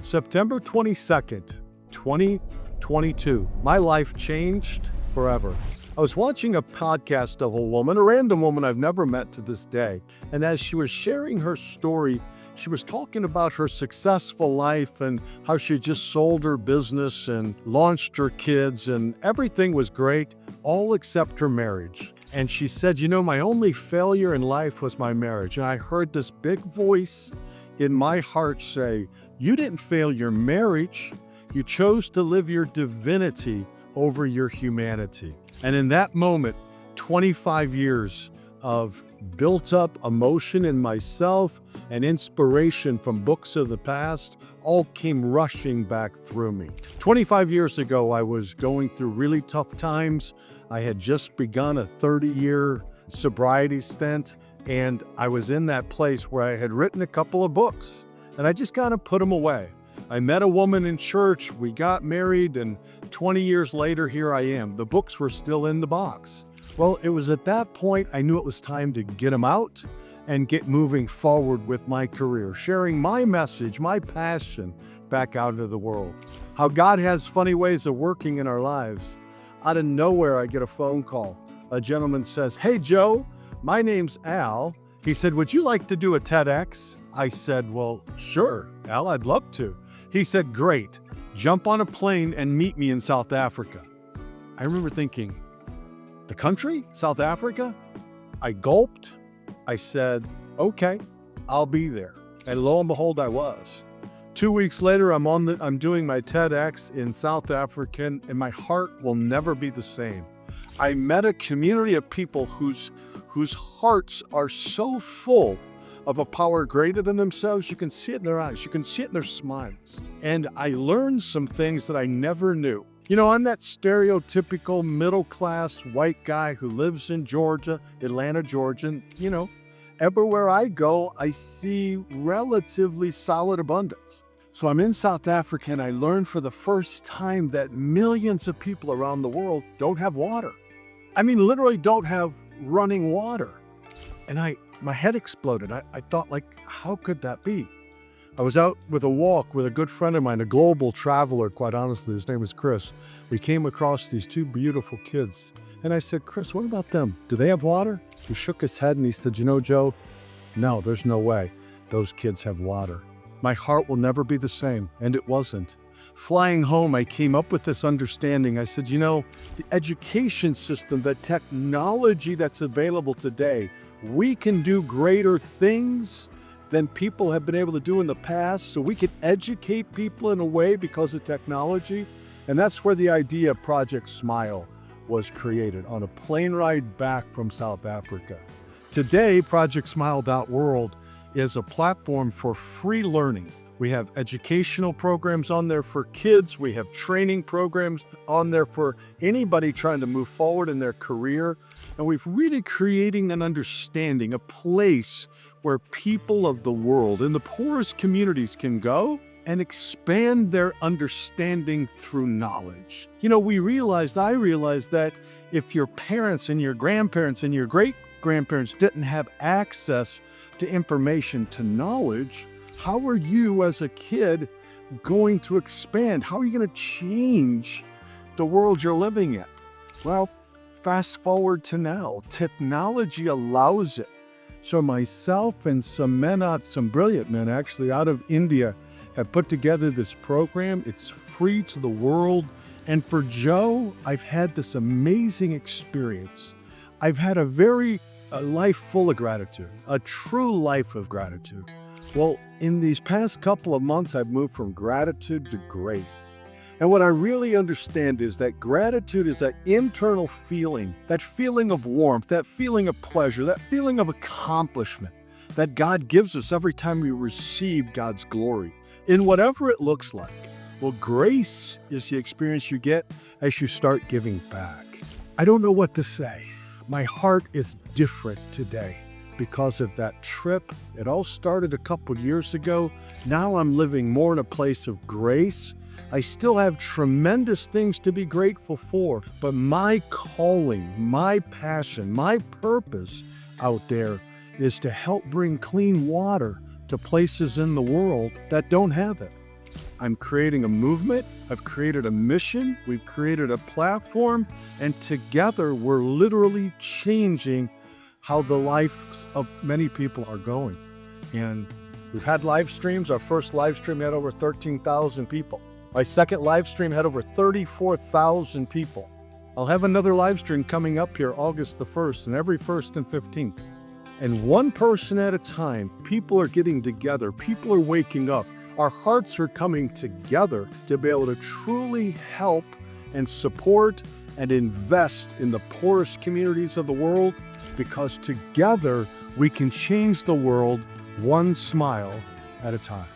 September 22nd, 2022. My life changed forever. I was watching a podcast of a woman, a random woman I've never met to this day. And as she was sharing her story, she was talking about her successful life and how she just sold her business and launched her kids and everything was great, all except her marriage. And she said, my only failure in life was my marriage. And I heard this big voice in my heart say, you didn't fail your marriage. You chose to live your divinity over your humanity. And in that moment, 25 years of built up emotion in myself and inspiration from books of the past all came rushing back through me. 25 years ago, I was going through really tough times. I had just begun a 30-year sobriety stint, and I was in that place where I had written a couple of books, and I just kind of put them away. I met a woman in church, we got married, and 20 years later, here I am. The books were still in the box. Well, it was at that point I knew it was time to get them out and get moving forward with my career, sharing my message, my passion back out into the world. How God has funny ways of working in our lives. Out of nowhere, I get a phone call. A gentleman says, "Hey, Joe, my name's Al." He said, "Would you like to do a TEDx?" I said, "Well, sure, Al, I'd love to." He said, "Great, jump on a plane and meet me in South Africa." I remember thinking, the country, South Africa? I gulped. I said, "Okay, I'll be there." And lo and behold, I was. 2 weeks later, I'm doing my TEDx in South Africa, and my heart will never be the same. I met a community of people whose hearts are so full of a power greater than themselves. You can see it in their eyes. You can see it in their smiles. And I learned some things that I never knew. I'm that stereotypical middle-class white guy who lives in Georgia, Atlanta, Georgia. And, everywhere I go, I see relatively solid abundance. So I'm in South Africa, and I learned for the first time that millions of people around the world don't have water. I mean, literally don't have running water. And my head exploded. I thought, how could that be? I was out with a walk with a good friend of mine, a global traveler, quite honestly. His name was Chris. We came across these two beautiful kids. And I said, "Chris, what about them? Do they have water?" He shook his head and he said, Joe, no, there's no way those kids have water. My heart will never be the same. And it wasn't. Flying home, I came up with this understanding. I said, the education system, the technology that's available today, we can do greater things than people have been able to do in the past. So we can educate people in a way because of technology. And that's where the idea of Project Smile was created, on a plane ride back from South Africa. Today, projectsmile.world is a platform for free learning. We have educational programs on there for kids. We have training programs on there for anybody trying to move forward in their career. And we've really creating an understanding, a place where people of the world in the poorest communities can go and expand their understanding through knowledge. I realized that if your parents and your grandparents and your great-grandparents didn't have access to information, to knowledge, how are you as a kid going to expand? How are you going to change the world you're living in? Well, fast forward to now. Technology allows it. So myself and some brilliant men actually out of India have put together this program. It's free to the world. And for Joe, I've had this amazing experience. I've had a life full of gratitude, a true life of gratitude. Well, in these past couple of months, I've moved from gratitude to grace. And what I really understand is that gratitude is that internal feeling, that feeling of warmth, that feeling of pleasure, that feeling of accomplishment that God gives us every time we receive God's glory, in whatever it looks like. Well, grace is the experience you get as you start giving back. I don't know what to say. My heart is different today because of that trip. It all started a couple years ago. Now I'm living more in a place of grace. I still have tremendous things to be grateful for, but my calling, my passion, my purpose out there is to help bring clean water to places in the world that don't have it. I'm creating a movement. I've created a mission. We've created a platform. And together, we're literally changing how the lives of many people are going. And we've had live streams. Our first live stream had over 13,000 people. My second live stream had over 34,000 people. I'll have another live stream coming up here August the 1st and every 1st and 15th. And one person at a time, people are getting together. People are waking up. Our hearts are coming together to be able to truly help and support and invest in the poorest communities of the world, because together we can change the world one smile at a time.